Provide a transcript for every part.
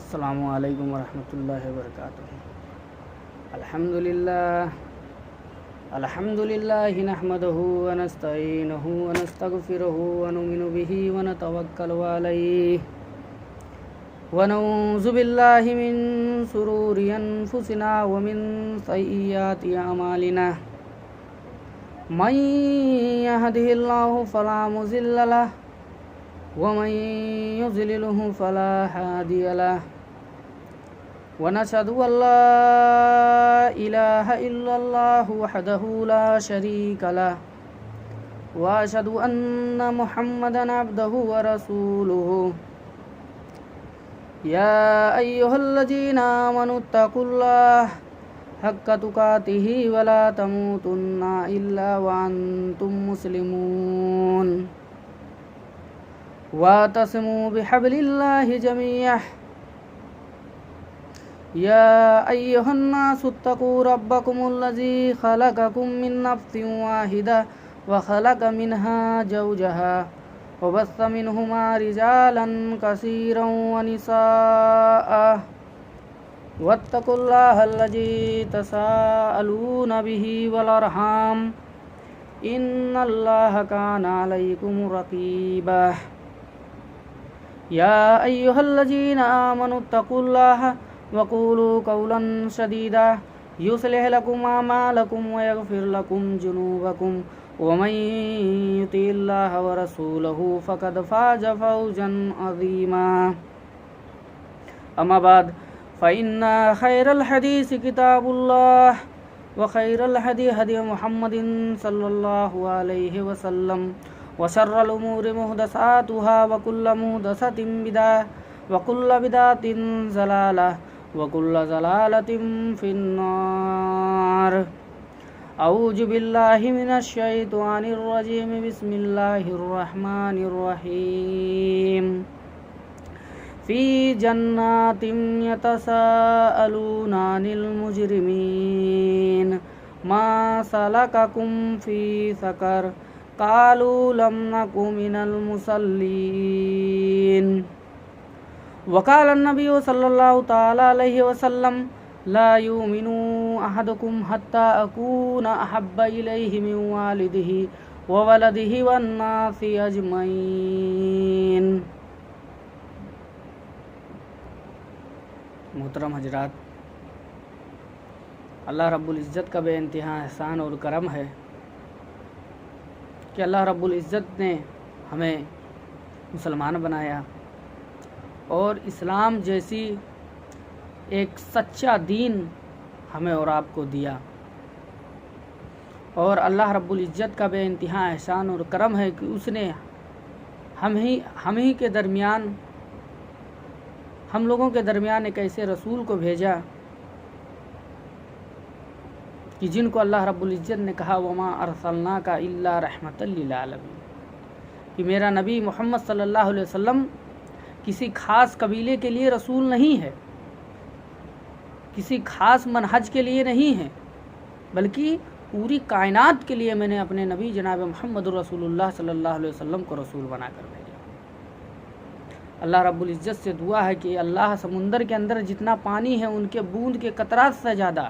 السلام علیکم ورحمۃ اللہ وبرکاتہ۔ الحمد للہ نحمده ونستعینه ونستغفره ونؤمن به ونتوکل علیہ ونعوذ باللہ من شرور انفسنا ومن سیئات اعمالنا من يهده الله فلا مضل له ومن يضلله فلا هادي له ونشهد أن لا إله إلا الله وحده لا شريك له وأشهد أن محمدا عبده ورسوله يا أيها الذين آمنوا اتقوا الله حق تقاته ولا تموتن إلا وأنتم مسلمون واعتصموا بحبل الله جميعا يا أيها الناس اتقوا ربكم الذي خلقكم من نفس واحدة وخلق منها زوجها وبث منهما رجالا كثيرا ونساء واتقوا الله الذي تساءلون به والأرحام إن الله كان عليكم رقيبا يا أيها الذين آمنوا اتقوا الله وقولوا قولا سديدا يصلح لكم أعمالكم ويغفر لكم ذنوبكم ومن يطع الله ورسوله فقد فاز فوزا عظيما أما بعد فإن خير الحديث كتاب الله وخير الهدي هدي محمد صلى الله عليه وسلم وشر الأمور محدثاتها وكل محدثة بدعة وكل بدعة ضلالة وكل ضلالة في النار أعوذ بالله من الشيطان الرجيم بسم الله الرحمن الرحيم في جنات يتساءلون عن المجرمين ما سلككم في سقر قالوا لم نك من المصلين وقال النبي صلى الله تعالى عليه وسلم لا يؤمن أحدكم حتى أكون أحب إليه من والده وولده والناس أجمعين۔ محترم حضرات، اللہ رب العزت کا بے انتہا احسان اور کرم ہے کہ اللہ رب العزت نے ہمیں مسلمان بنایا اور اسلام جیسی ایک سچا دین ہمیں اور آپ کو دیا، اور اللہ رب العزت کا بے انتہا احسان اور کرم ہے کہ اس نے ہم ہی کے درمیان، ہم لوگوں کے درمیان ایک ایسے رسول کو بھیجا کہ جن کو اللہ رب العزت نے کہا وما ارسلناک الا رحمۃ للعالمین، کہ میرا نبی محمد صلی اللہ علیہ وسلم کسی خاص قبیلے کے لیے رسول نہیں ہے، کسی خاص منہج کے لیے نہیں ہے، بلکہ پوری کائنات کے لیے میں نے اپنے نبی جناب محمد رسول اللہ صلی اللہ علیہ وسلم کو رسول بنا کر بھیجا۔ اللہ رب العزت سے دعا ہے کہ اللہ سمندر کے اندر جتنا پانی ہے ان کے بوند کے قطرات سے زیادہ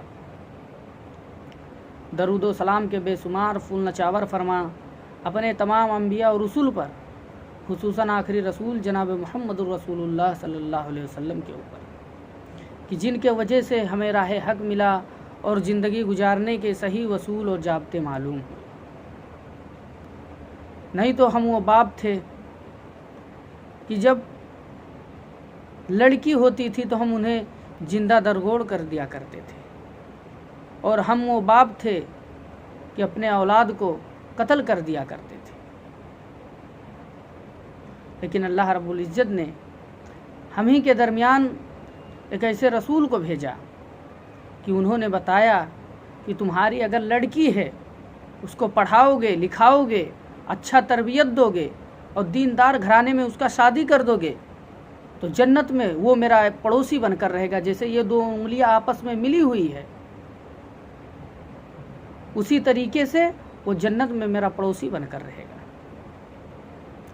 درود و سلام کے بے شمار پھول نچاور فرما اپنے تمام انبیاء اور رسول پر، خصوصاً آخری رسول جناب محمد رسول اللہ صلی اللہ علیہ وسلم کے اوپر، کہ جن کے وجہ سے ہمیں راہ حق ملا اور زندگی گزارنے کے صحیح اصول اور ضابطے معلوم ہوئے۔ نہیں تو ہم وہ باپ تھے کہ جب لڑکی ہوتی تھی تو ہم انہیں زندہ درگوڑ کر دیا کرتے تھے، اور ہم وہ باپ تھے کہ اپنے اولاد کو قتل کر دیا کرتے تھے، لیکن اللہ رب العزت نے ہم ہی کے درمیان ایک ایسے رسول کو بھیجا کہ انہوں نے بتایا کہ تمہاری اگر لڑکی ہے اس کو پڑھاؤ گے، لکھاؤ گے، اچھا تربیت دو گے اور دیندار گھرانے میں اس کا شادی کر دو گے تو جنت میں وہ میرا پڑوسی بن کر رہے گا، جیسے یہ دو انگلیاں آپس میں ملی ہوئی ہے اسی طریقے سے وہ جنت میں میرا پڑوسی بن کر رہے گا۔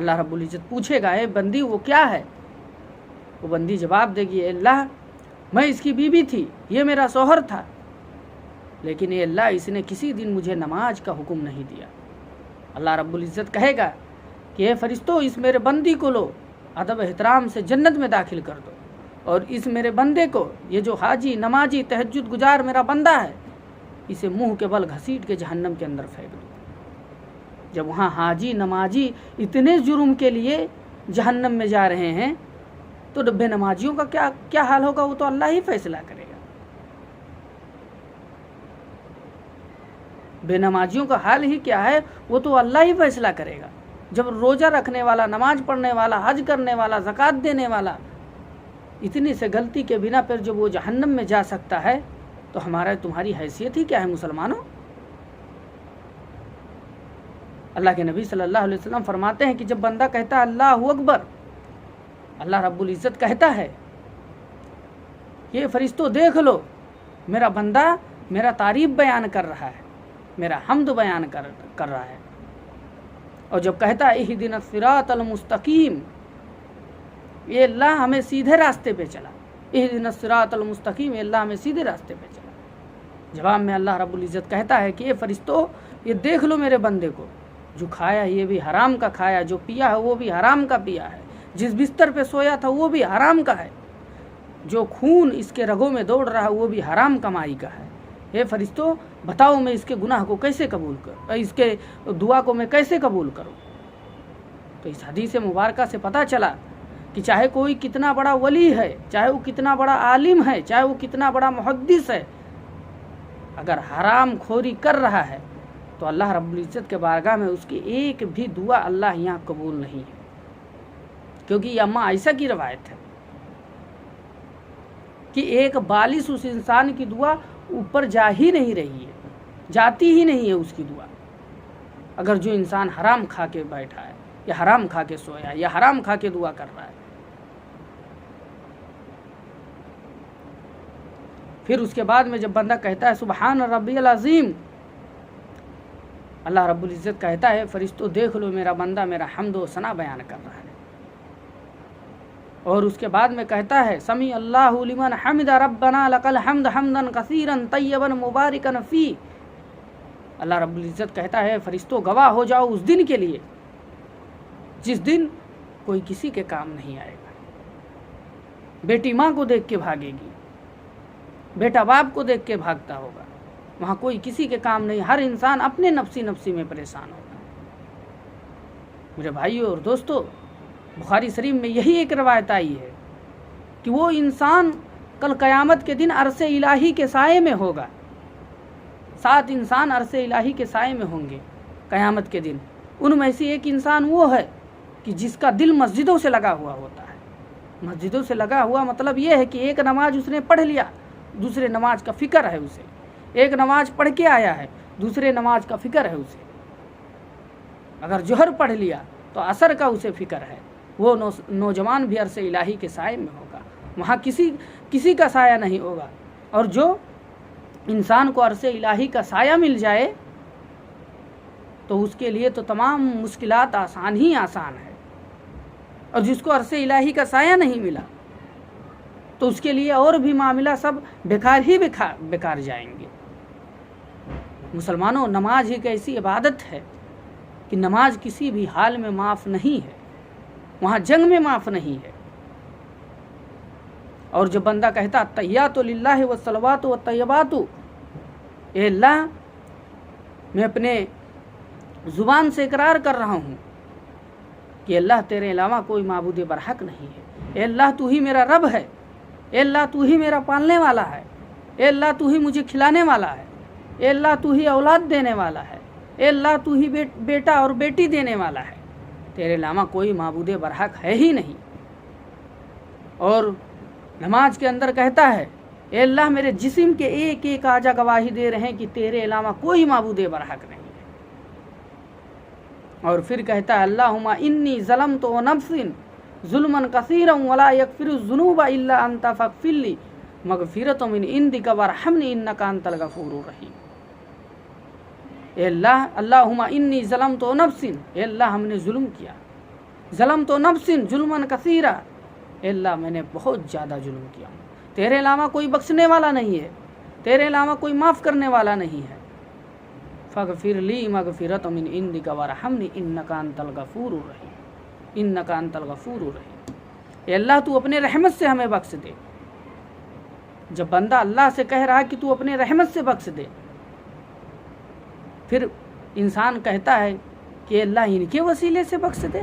اللہ رب العزت پوچھے گا اے بندی وہ کیا ہے؟ وہ بندی جواب دے گی اے اللہ میں اس کی بیوی تھی، یہ میرا شوہر تھا، لیکن اے اللہ اس نے کسی دن مجھے نماز کا حکم نہیں دیا۔ اللہ رب العزت کہے گا کہ اے فرشتو اس میرے بندی کو لو، ادب احترام سے جنت میں داخل کر دو، اور اس میرے بندے کو، یہ جو حاجی نمازی تہجد گزار میرا بندہ ہے، اسے منہ کے بل گھسیٹ کے جہنم کے اندر پھینک دو۔ جب وہاں حاجی نمازی اتنے جرم کے لیے جہنم میں جا رہے ہیں تو بے نمازیوں کا کیا حال ہوگا؟ وہ تو اللہ ہی فیصلہ کرے گا۔ بے نمازیوں کا حال ہی کیا ہے وہ تو اللہ ہی فیصلہ کرے گا۔ جب روزہ رکھنے والا، نماز پڑھنے والا، حج کرنے والا، زکوٰۃ دینے والا اتنی سے غلطی کے بنا پر جب وہ جہنم میں جا سکتا ہے تو ہمارا تمہاری حیثیت ہی کیا ہے مسلمانوں؟ اللہ کے نبی صلی اللہ علیہ وسلم فرماتے ہیں کہ جب بندہ کہتا ہے اللہ اکبر، اللہ رب العزت کہتا ہے یہ فرشتوں دیکھ لو میرا بندہ میرا تعریف بیان کر رہا ہے، میرا حمد بیان کر رہا ہے۔ اور جب کہتا ہے اہدنا الصراط المستقیم، یہ اللہ ہمیں سیدھے راستے پہ چلا، اہدنا الصراط المستقیم، یہ اللہ ہمیں سیدھے راستے پہ چلا۔ جواب میں اللہ رب العزت کہتا ہے کہ یہ فرشتوں یہ دیکھ لو میرے بندے کو، جو کھایا یہ بھی حرام کا کھایا، جو پیا ہے وہ بھی حرام کا پیا ہے، جس بستر پہ سویا تھا وہ بھی حرام کا ہے، جو خون اس کے رگوں میں دوڑ رہا ہے وہ بھی حرام کمائی کا ہے۔ اے فرشتوں بتاؤ میں اس کے گناہ کو کیسے قبول کروں، اس کے دعا کو میں کیسے قبول کروں؟ تو اس حدیث مبارکہ سے پتہ چلا کہ چاہے کوئی کتنا بڑا ولی ہے، چاہے وہ کتنا بڑا عالم ہے، چاہے وہ کتنا بڑا محدث ہے، اگر حرام خوری کر رہا ہے تو اللہ رب العزت کے بارگاہ میں اس کی ایک بھی دعا اللہ یہاں قبول نہیں ہے، کیونکہ یہ اماں عائشہ کی روایت ہے کہ ایک بالش اس انسان کی دعا اوپر جا ہی نہیں رہی ہے، جاتی ہی نہیں ہے اس کی دعا، اگر جو انسان حرام کھا کے بیٹھا ہے یا حرام کھا کے سویا یا حرام کھا کے دعا کر رہا ہے۔ پھر اس کے بعد میں جب بندہ کہتا ہے سبحان ربی العظیم، اللہ رب العزت کہتا ہے فرشتوں دیکھ لو میرا بندہ میرا حمد و ثنا بیان کر رہا ہے۔ اور اس کے بعد میں کہتا ہے سمیع اللہ لمن حمد ربنا لک الحمد حمدا کثیرا طیبا مبارکا فی، اللہ رب العزت کہتا ہے فرشتوں گواہ ہو جاؤ اس دن کے لیے جس دن کوئی کسی کے کام نہیں آئے گا۔ بیٹی ماں کو دیکھ کے بھاگے گی، بیٹا باپ کو دیکھ کے بھاگتا ہوگا، وہاں کوئی کسی کے کام نہیں، ہر انسان اپنے نفسی میں پریشان ہوگا۔ میرے بھائیوں اور دوستو، بخاری شریف میں یہی ایک روایت آئی ہے کہ وہ انسان کل قیامت کے دن عرش الہی کے سائے میں ہوگا، 7 انسان عرش الہی کے سائے میں ہوں گے قیامت کے دن۔ ان میں سے ایک انسان وہ ہے کہ جس کا دل مسجدوں سے لگا ہوا ہوتا ہے۔ مسجدوں سے لگا ہوا مطلب یہ ہے کہ ایک نماز اس نے پڑھ لیا، دوسرے نماز کا فکر ہے اسے، ایک نماز پڑھ کے آیا ہے، دوسرے نماز کا فکر ہے اسے، اگر جوہر پڑھ لیا تو عصر کا اسے فکر ہے۔ وہ نوجوان بھی عرش الہی کے سائے میں ہوگا، وہاں کسی کا سایہ نہیں ہوگا۔ اور جو انسان کو عرش الہی کا سایہ مل جائے تو اس کے لیے تو تمام مشکلات آسان ہی آسان ہے، اور جس کو عرش الہی کا سایہ نہیں ملا تو اس کے لیے اور بھی معاملہ سب بیکار جائیں گے۔ مسلمانوں، نماز ایک ایسی عبادت ہے کہ نماز کسی بھی حال میں معاف نہیں ہے، وہاں جنگ میں معاف نہیں ہے۔ اور جب بندہ کہتا التحیات للہ والصلوات والطیبات، اے اللہ میں اپنے زبان سے اقرار کر رہا ہوں کہ اللہ تیرے علاوہ کوئی معبود برحق نہیں ہے، اے اللہ تو ہی میرا رب ہے، اے اللہ تو ہی میرا پالنے والا ہے، اے اللہ تو ہی مجھے کھلانے والا ہے، اے اللہ تو ہی اولاد دینے والا ہے، اے اللہ تو ہی بیٹا اور بیٹی دینے والا ہے، تیرے علاوہ کوئی معبود برحق ہے ہی نہیں۔ اور نماز کے اندر کہتا ہے اے اللہ میرے جسم کے ایک ایک اعضا گواہی دے رہے ہیں کہ تیرے علاوہ کوئی معبود برحق نہیں ہے۔ اور پھر کہتا ہے اللہم انی ظلمت نفسی ظلما کثیرا ولا یغفر الذنوب الا انت فاغفر لی مغفرۃ من عندک وارحمنی انک انت الغفور الرحیم۔ اے اللہ اللہم انی ظلمت نفسی، اے اللہ ہم نے ظلم کیا، ظلم تو نفسن ظلمن کثیرا، اے اللہ میں نے بہت زیادہ ظلم کیا ہوں، تیرے علاوہ کوئی بخشنے والا نہیں ہے، تیرے علاوہ کوئی معاف کرنے والا نہیں ہے، فاغفر لی مغفرۃ من عندک وارحمنی انک انت الغفور الرحیم، انک انت الغفور الرحیم، اے اللہ تو اپنے رحمت سے ہمیں بخش دے۔ جب بندہ اللہ سے کہہ رہا ہے کہ تو اپنے رحمت سے بخش دے، پھر انسان کہتا ہے کہ اللہ ان کے وسیلے سے بخش دے۔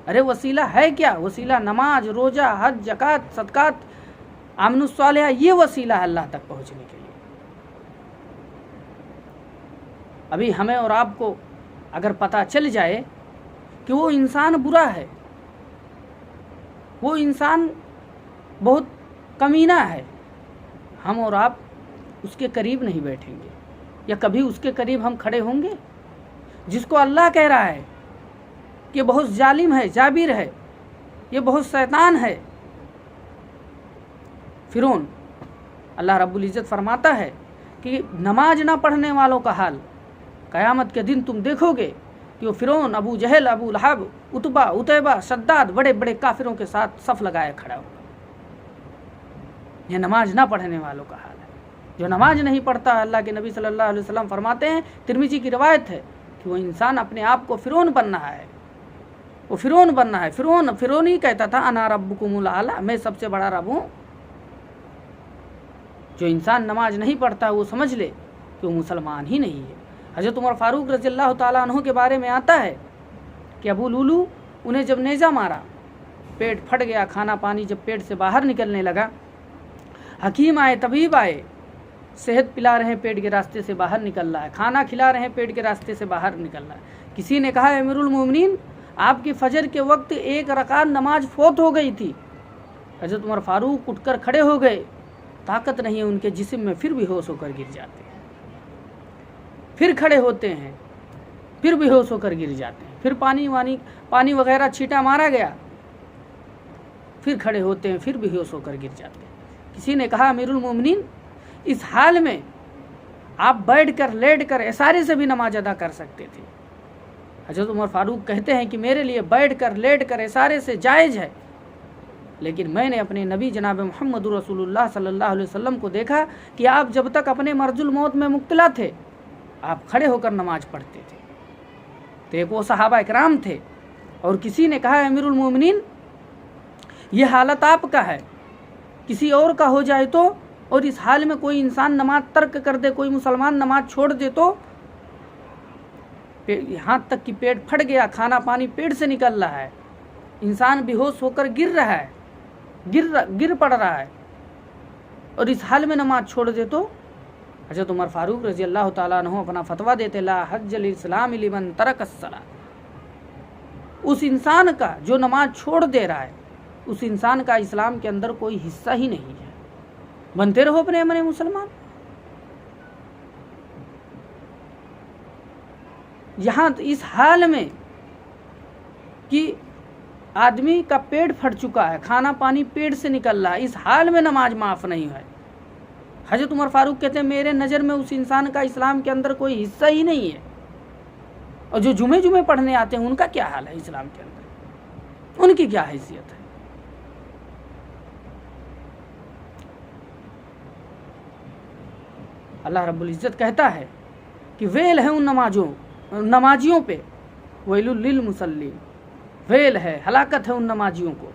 ارے وسیلہ ہے کیا؟ وسیلہ نماز، روزہ، حج، زکوٰۃ، صدقات، اعمال الصالحہ، یہ وسیلہ ہے اللہ تک پہنچنے کے لیے۔ ابھی ہمیں اور آپ کو اگر پتہ چل جائے کہ وہ انسان برا ہے، وہ انسان بہت کمینہ ہے، ہم اور آپ اس کے قریب نہیں بیٹھیں گے، یا کبھی اس کے قریب ہم کھڑے ہوں گے؟ جس کو اللہ کہہ رہا ہے کہ بہت ظالم ہے، جابر ہے، یہ بہت شیطان ہے، فرعون، اللہ رب العزت فرماتا ہے کہ نماز نہ پڑھنے والوں کا حال قیامت کے دن تم دیکھو گے کہ وہ فرعون، ابو جہل، ابو لہب، عتبہ، عتیبہ، شداد، بڑے بڑے کافروں کے ساتھ صف لگائے کھڑا ہوگا۔ یہ نماز نہ پڑھنے والوں کا حال ہے۔ جو نماز نہیں پڑھتا، اللہ کے نبی صلی اللہ علیہ وسلم فرماتے ہیں، ترمذی کی روایت ہے کہ وہ انسان اپنے آپ کو فرعون بن رہا ہے، وہ فرعون بن رہا ہے۔ فرعون ہی کہتا تھا انا ربکم الاعلی، میں سب سے بڑا رب ہوں۔ جو انسان نماز نہیں پڑھتا وہ سمجھ لے کہ وہ مسلمان ہی نہیں ہے۔ حضرت عمر فاروق رضی اللہ تعالیٰ عنہ کے بارے میں آتا ہے کہ ابو لولو انہیں جب نیزہ مارا، پیٹ پھٹ گیا، کھانا پانی جب پیٹ سے باہر نکلنے لگا، حکیم آئے، طبیب آئے، صحت پلا رہے ہیں، پیٹ کے راستے سے باہر نکل رہا ہے، کھانا کھلا رہے ہیں، پیٹ کے راستے سے باہر نکل رہا ہے۔ کسی نے کہا امیر المومنین، آپ کی فجر کے وقت 1 رکعت نماز فوت ہو گئی تھی۔ حضرت عمر فاروق اٹھ کر کھڑے ہو گئے، طاقت نہیں ہے ان کے جسم میں، پھر بھی ہوش ہو کر گر جاتے ہیں، پھر کھڑے ہوتے ہیں، پھر بھی ہوش ہو کر گر جاتے ہیں، پھر پانی وغیرہ چھینٹا مارا گیا، پھر کھڑے ہوتے ہیں، پھر بھی ہوش ہو کر گر جاتے ہیں۔ کسی نے کہا امیر المومنین، اس حال میں آپ بیٹھ کر لیٹ کر اشارے سے بھی نماز ادا کر سکتے تھے۔ حضرت عمر فاروق کہتے ہیں کہ میرے لیے بیٹھ کر لیٹ کر اشارے سے جائز ہے، لیکن میں نے اپنے نبی جناب محمد رسول اللہ صلی اللہ علیہ وسلم کو دیکھا کہ آپ جب تک اپنے مرض الموت میں مبتلا تھے، آپ کھڑے ہو کر نماز پڑھتے تھے۔ تو ایک وہ صحابہ اکرام تھے، اور کسی نے کہا امیر المومنین، یہ حالت آپ کا ہے، کسی اور کا ہو جائے تو، اور اس حال میں کوئی انسان نماز ترک کر دے، کوئی مسلمان نماز چھوڑ دے تو، یہاں تک کہ پیٹ پھٹ گیا، کھانا پانی پیٹ سے نکل رہا ہے، انسان بے ہوش ہو کر گر رہا ہے، گر پڑ رہا ہے، اور اس حال میں نماز چھوڑ دے تو؟ حضرت عمر فاروق رضی اللہ تعالیٰ عنہ اپنا فتویٰ دیتے، لا حج الاسلام لمن ترک الصلاۃ، اس انسان کا جو نماز چھوڑ دے رہا ہے، اس انسان کا اسلام کے اندر کوئی حصہ ہی نہیں ہے۔ بنتے رہو اپنے امن مسلمان۔ یہاں اس حال میں کہ آدمی کا پیٹ پھٹ چکا ہے، کھانا پانی پیٹ سے نکل رہا ہے، اس حال میں نماز معاف نہیں ہے۔ حضرت عمر فاروق کہتے ہیں میرے نظر میں اس انسان کا اسلام کے اندر کوئی حصہ ہی نہیں ہے۔ اور جو جمعے پڑھنے آتے ہیں ان کا کیا حال ہے اسلام کے اندر، ان کی کیا حیثیت ہے؟ اللہ رب العزت کہتا ہے کہ ویل ہے ان نمازیوں پہ، ویل للمصلین، ویل ہے، ہلاکت ہے ان نمازیوں کو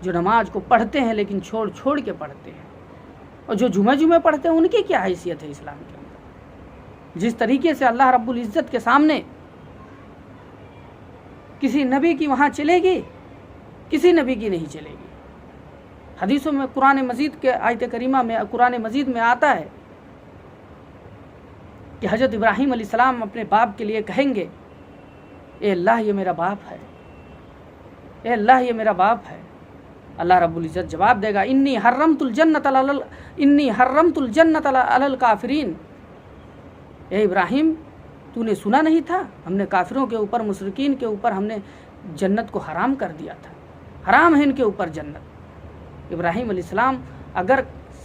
جو نماز کو پڑھتے ہیں لیکن چھوڑ کے پڑھتے ہیں۔ اور جو جمعے پڑھتے ہیں ان کی کیا حیثیت ہے اسلام کے اندر؟ جس طریقے سے اللہ رب العزت کے سامنے کسی نبی کی وہاں چلے گی، کسی نبی کی نہیں چلے گی۔ حدیثوں میں قرآن مجید کے آیت کریمہ میں، قرآن مجید میں آتا ہے کہ حضرت ابراہیم علیہ السلام اپنے باپ کے لیے کہیں گے، اے اللہ یہ میرا باپ ہے، اے اللہ یہ میرا باپ ہے۔ اللہ رب العزت جواب دے گا، انی حرمت الجنت علی الکافرین۔ اے ابراہیم، تو نے سنا نہیں تھا، ہم نے کافروں کے اوپر، مشرکین کے اوپر ہم نے جنت کو حرام کر دیا تھا، حرام ہے ان کے اوپر جنت۔ ابراہیم علیہ السلام اگر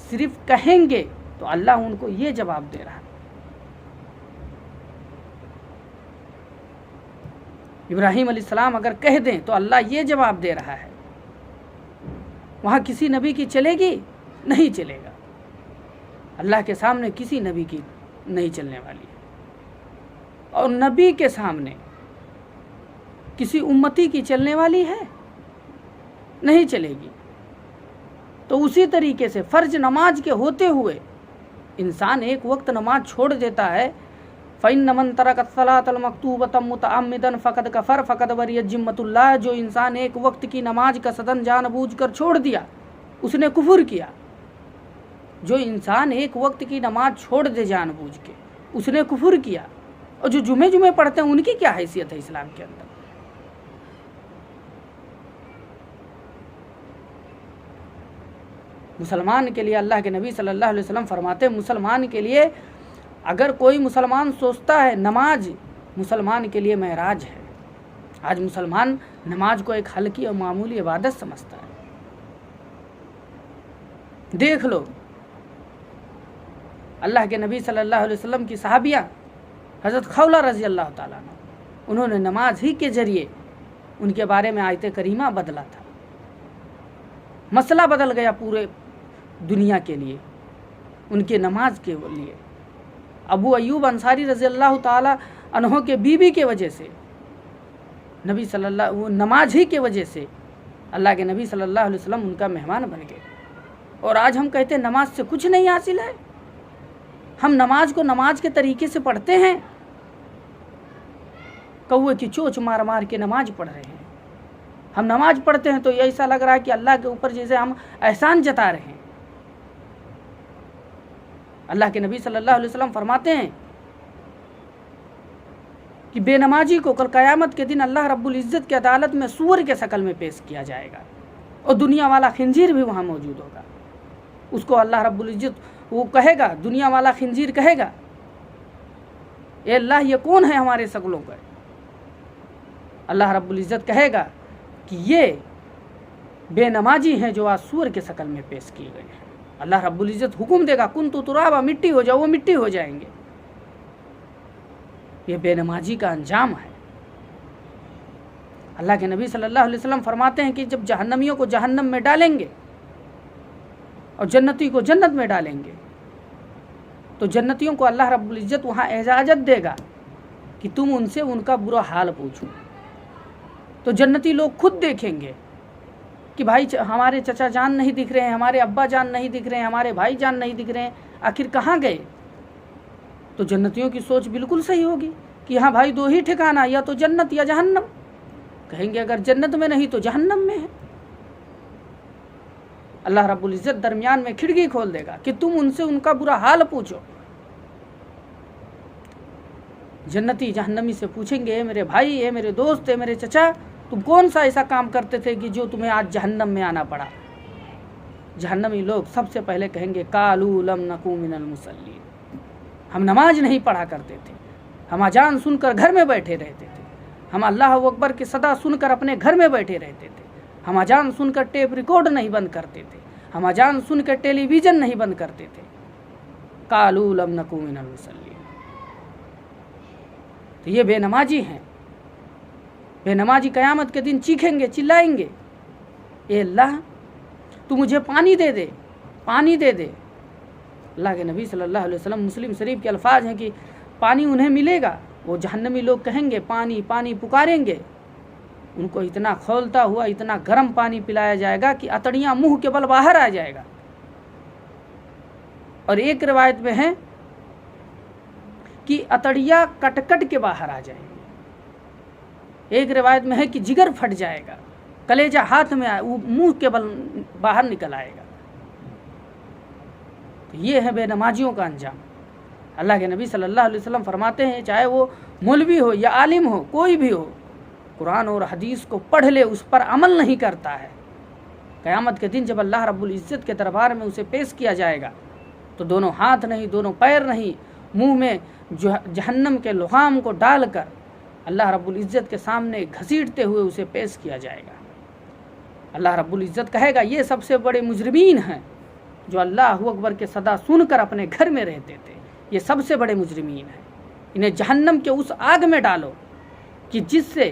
صرف کہیں گے تو اللہ ان کو یہ جواب دے رہا ہے۔ ابراہیم علیہ السلام اگر کہہ دیں تو اللہ یہ جواب دے رہا ہے، وہاں کسی نبی کی چلے گی؟ نہیں چلے گا۔ اللہ کے سامنے کسی نبی کی نہیں چلنے والی ہے، اور نبی کے سامنے کسی امتی کی چلنے والی ہے؟ نہیں چلے گی۔ تو اسی طریقے سے فرض نماز کے ہوتے ہوئے انسان ایک وقت نماز چھوڑ دیتا ہے، فَإِنَّ مَن تَرَكَ الصَّلَاةَ الْمَكْتُوبَةَ مُتَعَمِّدًا فَقَدْ كَفَرَ فَقَدْ بَرِئَتْ ذِمَّةُ اللَّهِ، جو انسان ایک وقت کی نماز کا قصداً جان بوجھ کر چھوڑ دیا اس نے کفر کیا۔ جو انسان ایک وقت کی نماز چھوڑ دے جان بوجھ کے اس نے کفر کیا۔ اور جو جمعے پڑھتے ہیں ان کی کیا حیثیت ہے اسلام کے اندر؟ مسلمان کے لیے اللہ کے نبی صلی اللہ علیہ وسلم فرماتے ہیں، مسلمان کے لیے اگر کوئی مسلمان سوچتا ہے نماز مسلمان کے لیے معراج ہے، آج مسلمان نماز کو ایک ہلکی اور معمولی عبادت سمجھتا ہے۔ دیکھ لو اللہ کے نبی صلی اللہ علیہ وسلم کی صحابیہ حضرت خولہ رضی اللہ تعالیٰ عنہ، انہوں نے نماز ہی کے ذریعے ان کے بارے میں آیت کریمہ بدلا تھا، مسئلہ بدل گیا پورے دنیا کے لیے ان کے نماز کے لیے۔ ابو ایوب انصاری رضی اللہ تعالیٰ عنہ کے بیوی کے وجہ سے نبی صلی اللہ وہ نماز ہی کے وجہ سے اللہ کے نبی صلی اللہ علیہ وسلم ان کا مہمان بن گئے۔ اور آج ہم کہتے ہیں نماز سے کچھ نہیں حاصل ہے، ہم نماز کو نماز کے طریقے سے پڑھتے ہیں، کوے کی چوچ مار مار کے نماز پڑھ رہے ہیں۔ ہم نماز پڑھتے ہیں تو یہ ایسا لگ رہا ہے کہ اللہ کے اوپر جیسے ہم احسان جتا رہے ہیں۔ اللہ کے نبی صلی اللہ علیہ وسلم فرماتے ہیں کہ بے نمازی کو کل قیامت کے دن اللہ رب العزت کی عدالت میں سور کے شکل میں پیش کیا جائے گا، اور دنیا والا خنزیر بھی وہاں موجود ہوگا۔ اس کو اللہ رب العزت وہ کہے گا، دنیا والا خنزیر کہے گا، اے اللہ یہ کون ہے ہمارے شکلوں کا؟ اللہ رب العزت کہے گا کہ یہ بے نمازی ہیں جو آج سور کے شکل میں پیش کیے گئے ہیں۔ اللہ رب العزت حکم دے گا کنتو ترابا، مٹی ہو جاؤ، وہ مٹی ہو جائیں گے۔ یہ بے نمازی کا انجام ہے۔ اللہ کے نبی صلی اللہ علیہ وسلم فرماتے ہیں کہ جب جہنمیوں کو جہنم میں ڈالیں گے اور جنتی کو جنت میں ڈالیں گے تو جنتیوں کو اللہ رب العزت وہاں اجازت دے گا کہ تم ان سے ان کا برا حال پوچھو۔ تو جنتی لوگ خود دیکھیں گے کہ بھائی ہمارے چچا جان نہیں دکھ رہے ہیں، ہمارے ابا جان نہیں دکھ رہے ہیں، ہمارے بھائی جان نہیں دکھ رہے ہیں، آخر کہاں گئے؟ تو جنتیوں کی سوچ بالکل صحیح ہوگی کہ ہاں بھائی دو ہی ٹھکانہ، یا تو جنت یا جہنم۔ کہیں گے اگر جنت میں نہیں تو جہنم میں ہے۔ اللہ رب العزت درمیان میں کھڑکی کھول دے گا کہ تم ان سے ان کا برا حال پوچھو۔ جنتی جہنمی سے پوچھیں گے، اے میرے بھائی، اے میرے دوست، اے میرے چچا، تم کون سا ایسا کام کرتے تھے کہ جو تمہیں آج جہنم میں آنا پڑا؟ جہنمی لوگ سب سے پہلے کہیں گے قالوا لم نکو من المصلین، ہم نماز نہیں پڑھا کرتے تھے، ہم اذان سن کر گھر میں بیٹھے رہتے تھے، ہم اللہ اکبر کی صدا سن کر اپنے گھر میں بیٹھے رہتے تھے، ہم اذان سن کر ٹیپ ریکارڈ نہیں بند کرتے تھے، ہم اذان سن کر ٹیلی ویژن نہیں بند کرتے تھے۔ قالوا لم نکو من المصلین۔ تو یہ بے نمازی ہیں۔ بے نمازی قیامت کے دن چیخیں گے، چلائیں گے، اے اللہ تو مجھے پانی دے دے، پانی دے دے۔ اللہ کے نبی صلی اللہ علیہ وسلم مسلم شریف کے الفاظ ہیں کہ پانی انہیں ملے گا، وہ جہنمی لوگ کہیں گے پانی پانی، پکاریں گے، ان کو اتنا کھولتا ہوا اتنا گرم پانی پلایا جائے گا کہ اتڑیاں منہ کے بل باہر آ جائے گا۔ اور ایک روایت میں ہے کہ اتڑیاں کٹ کٹ کے باہر آ جائیں گے، ایک روایت میں ہے کہ جگر پھٹ جائے گا، کلیجہ ہاتھ میں آئے، منہ کے بل باہر نکل آئے گا۔ تو یہ ہے بے نمازیوں کا انجام۔ اللہ کے نبی صلی اللہ علیہ وسلم فرماتے ہیں چاہے وہ مولوی ہو یا عالم ہو، کوئی بھی ہو، قرآن اور حدیث کو پڑھ لے اس پر عمل نہیں کرتا ہے، قیامت کے دن جب اللہ رب العزت کے دربار میں اسے پیش کیا جائے گا تو دونوں ہاتھ نہیں، دونوں پیر نہیں، منہ میں جہنم کے لغام کو ڈال کر اللہ رب العزت کے سامنے گھسیٹتے ہوئے اسے پیش کیا جائے گا۔ اللہ رب العزت کہے گا یہ سب سے بڑے مجرمین ہیں جو اللہ اکبر کے صدا سن کر اپنے گھر میں رہتے تھے، یہ سب سے بڑے مجرمین ہیں، انہیں جہنم کے اس آگ میں ڈالو کہ جس سے